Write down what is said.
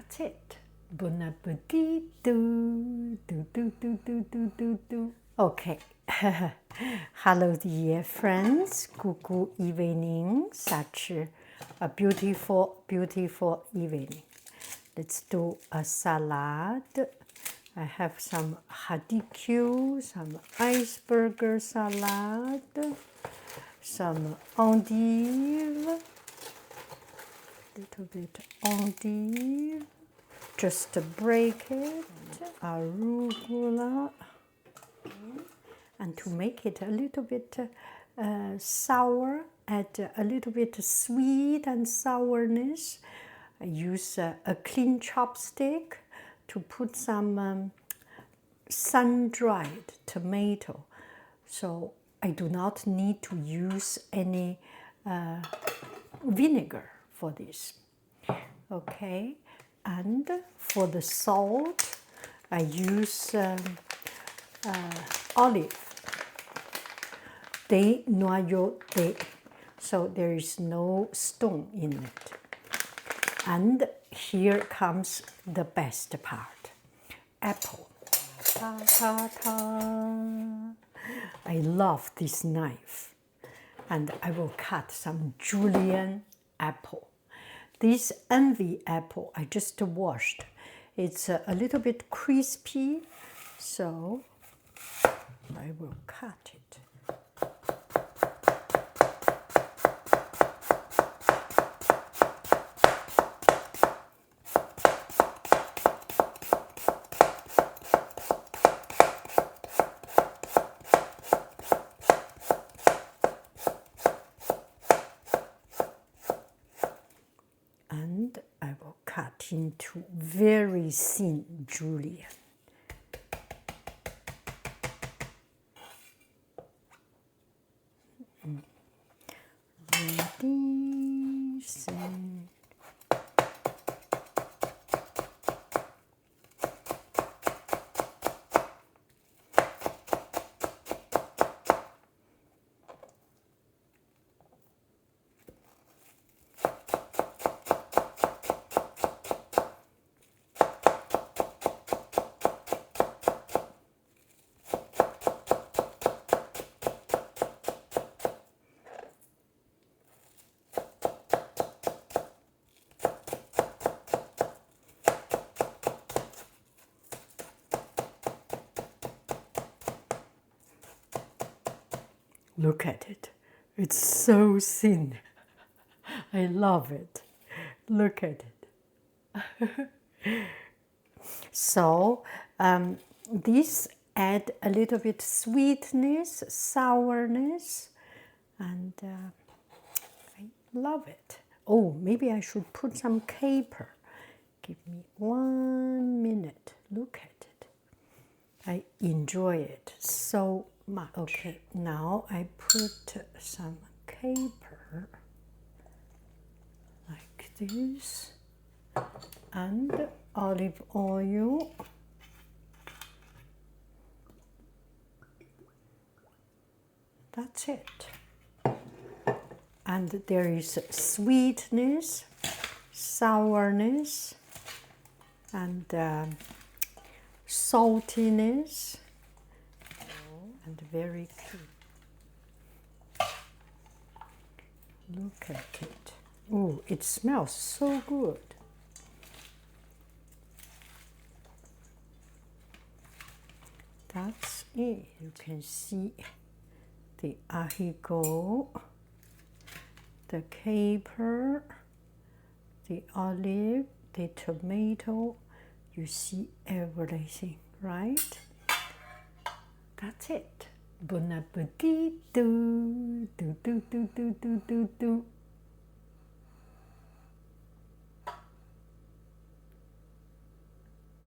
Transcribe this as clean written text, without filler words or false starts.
That's it. Bon appetit. Do, do, do, do, do, do, do, do. Okay. Hello, dear friends. Good evening. Such a beautiful, beautiful evening. Let's do a salad. I have some hadicchio, some iceberg salad, some endive, little bit endive, just to break it, arugula, and to make it a little bit sour, add a little bit sweet and sourness. I use a clean chopstick to put some sun-dried tomato, so I do not need to use any vinegar for this. Okay, and for the salt, I use olive, de noyau de, so there is no stone in it. And here comes the best part, apple. Ta, ta, ta. I love this knife, and I will cut some julienne apple. This envy apple I just washed. It's a little bit crispy, so I will cut it. And I will cut into very thin julienne. Ready, set. Look at it. It's so thin. I love it. Look at it. So this add a little bit sweetness, sourness, and I love it. Oh, maybe I should put some caper. Give me 1 minute. Look at it. I enjoy it so much. Okay, now I put some caper like this, and olive oil. That's it. And there is sweetness, sourness, and saltiness, and very clean. Look at it. Oh, it smells so good. That's it. You can see the ahigo, the caper, the olive, the tomato. You see everything, right? That's it. Bon appetit. Do, do, do, do, do, do, do, do.